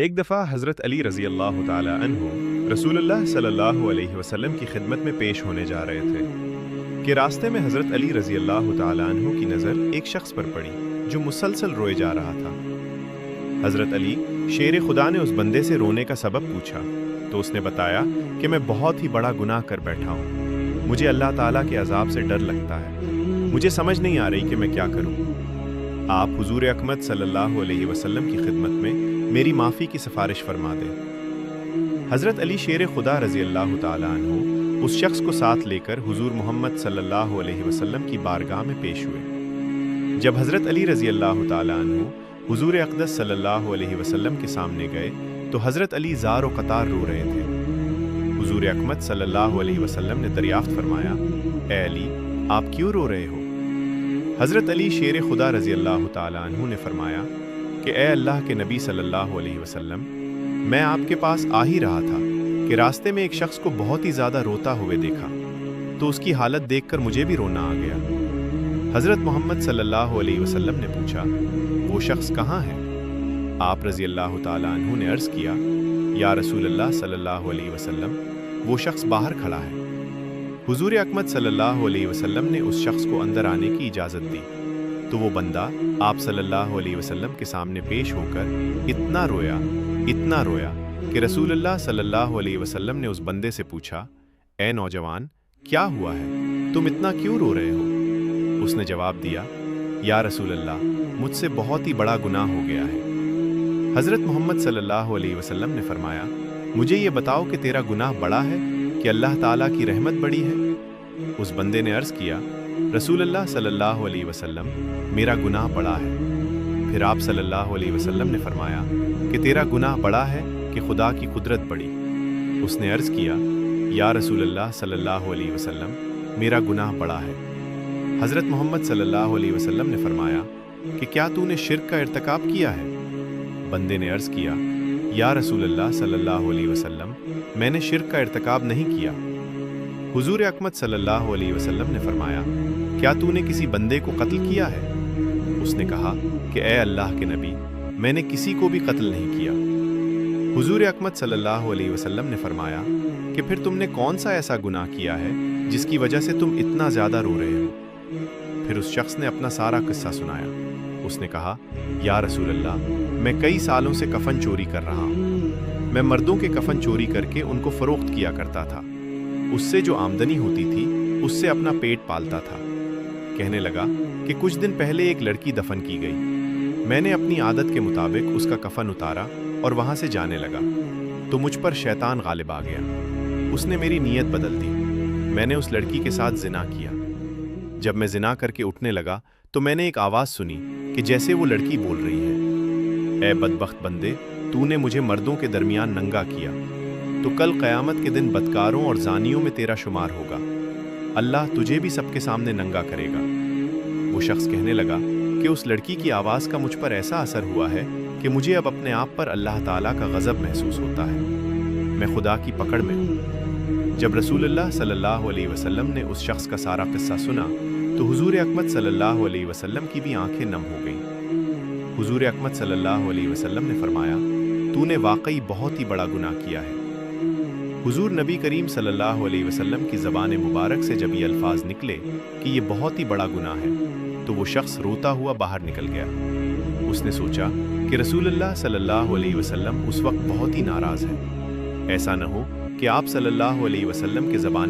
ایک دفعہ حضرت علی رضی اللہ تعالی عنہ رسول اللہ صلی اللہ علیہ وسلم کی خدمت میں پیش ہونے جا رہے تھے کہ راستے میں حضرت علی رضی اللہ تعالی عنہ کی نظر ایک شخص پر پڑی جو مسلسل روئے جا رہا تھا۔ حضرت علی شیر خدا نے اس بندے سے رونے کا سبب پوچھا تو اس نے بتایا کہ میں بہت ہی بڑا گناہ کر بیٹھا ہوں، مجھے اللہ تعالیٰ کے عذاب سے ڈر لگتا ہے، مجھے سمجھ نہیں آ رہی کہ میں کیا کروں۔ آپ حضور اکمل صلی اللہ علیہ وسلم کی خدمت میں میری معافی کی سفارش فرما دیں۔ حضرت علی شیر خدا رضی اللہ تعالیٰ عنہ اس شخص کو ساتھ لے کر حضور محمد صلی اللہ علیہ وسلم کی بارگاہ میں پیش ہوئے۔ جب حضرت علی رضی اللہ تعالیٰ عنہ حضور اقدس صلی اللہ علیہ وسلم کے سامنے گئے تو حضرت علی زار و قطار رو رہے تھے۔ حضور اکمل صلی اللہ علیہ وسلم نے دریافت فرمایا، اے علی، آپ کیوں رو رہے ہو؟ حضرت علی شیر خدا رضی اللہ تعالیٰ عنہ نے فرمایا کہ اے اللہ کے نبی صلی اللہ علیہ وسلم، میں آپ کے پاس آ ہی رہا تھا کہ راستے میں ایک شخص کو بہت ہی زیادہ روتا ہوئے دیکھا تو اس کی حالت دیکھ کر مجھے بھی رونا آ گیا۔ حضرت محمد صلی اللہ علیہ وسلم نے پوچھا، وہ شخص کہاں ہے؟ آپ رضی اللہ تعالیٰ عنہ نے عرض کیا، یا رسول اللہ صلی اللہ علیہ وسلم، وہ شخص باہر کھڑا ہے۔ حضور اکمل صلی اللہ علیہ وسلم نے اس شخص کو اندر آنے کی اجازت دی تو وہ بندہ آپ صلی اللہ علیہ وسلم کے سامنے پیش ہو کر اتنا رویا کہ رسول اللہ صلی اللہ علیہ وسلم نے اس بندے سے پوچھا، اے نوجوان، کیا ہوا ہے؟ تم اتنا کیوں رو رہے ہو؟ اس نے جواب دیا، یا رسول اللہ، مجھ سے بہت ہی بڑا گناہ ہو گیا ہے۔ حضرت محمد صلی اللہ علیہ وسلم نے فرمایا، مجھے یہ بتاؤ کہ تیرا گناہ بڑا ہے کہ اللہ تعالیٰ کی رحمت بڑی ہے؟ اس بندے نے عرض کیا، رسول اللہ صلی اللہ علیہ وسلم، میرا گناہ بڑا ہے۔ پھر آپ صلی اللہ علیہ وسلم نے فرمایا کہ تیرا گناہ بڑا ہے کہ خدا کی قدرت بڑی۔ اس نے عرض کیا، یا رسول اللہ صلی اللہ علیہ وسلم، میرا گناہ بڑا ہے۔ حضرت محمد صلی اللہ علیہ وسلم نے فرمایا کہ کیا تو نے شرک کا ارتکاب کیا ہے؟ بندے نے عرض کیا، یا رسول اللہ صلی اللہ علیہ وسلم، میں نے شرک کا ارتکاب نہیں کیا۔ حضور اکمل صلی اللہ علیہ وسلم نے فرمایا، کیا تو نے کسی بندے کو قتل کیا ہے؟ اس نے کہا کہ اے اللہ کے نبی، میں نے کسی کو بھی قتل نہیں کیا۔ حضور اکمل صلی اللہ علیہ وسلم نے فرمایا کہ پھر تم نے کون سا ایسا گناہ کیا ہے جس کی وجہ سے تم اتنا زیادہ رو رہے ہو؟ پھر اس شخص نے اپنا سارا قصہ سنایا۔ اس نے کہا، یا رسول اللہ، میں کئی سالوں سے کفن چوری کر رہا ہوں۔ میں مردوں کے کفن چوری کر کے ان کو فروخت کیا کرتا تھا، اس سے جو آمدنی ہوتی تھی اس سے اپنا پیٹ پالتا تھا۔ کہنے لگا کہ کچھ دن پہلے ایک لڑکی دفن کی گئی، میں نے اپنی عادت کے مطابق اس کا کفن اتارا اور وہاں سے جانے لگا تو مجھ پر شیطان غالب آ گیا۔ اس نے میری نیت بدل دی، میں نے اس لڑکی کے ساتھ زنا کیا۔ جب میں زنا کر کے اٹھنے لگا تو میں نے ایک آواز سنی کہ جیسے وہ لڑکی بول رہی ہے، اے بدبخت بندے، تو نے مجھے مردوں کے درمیان ننگا کیا، تو کل قیامت کے دن بدکاروں اور زانیوں میں تیرا شمار ہوگا، اللہ تجھے بھی سب کے سامنے ننگا کرے گا۔ وہ شخص کہنے لگا کہ اس لڑکی کی آواز کا مجھ پر ایسا اثر ہوا ہے کہ مجھے اب اپنے آپ پر اللہ تعالیٰ کا غضب محسوس ہوتا ہے، میں خدا کی پکڑ میں ہوں۔ جب رسول اللہ صلی اللہ علیہ وسلم نے اس شخص کا سارا قصہ سنا تو حضور اکمل صلی اللہ علیہ وسلم کی بھی آنکھیں نم ہو گئیں۔ حضور اکمل صلی اللہ علیہ وسلم نے فرمایا، تو نے واقعی بہت ہی بڑا گناہ کیا ہے۔ حضور نبی کریم صلی اللہ علیہ وسلم کی زبان مبارک سے جب یہ الفاظ نکلے کہ یہ بہت ہی بڑا گناہ ہے تو وہ شخص روتا ہوا باہر نکل گیا۔ اس نے سوچا کہ رسول اللہ صلی اللہ علیہ وسلم اس وقت بہت ہی ناراض ہے، ایسا نہ ہو کہ آپ صلی اللہ علیہ وسلم کے زبان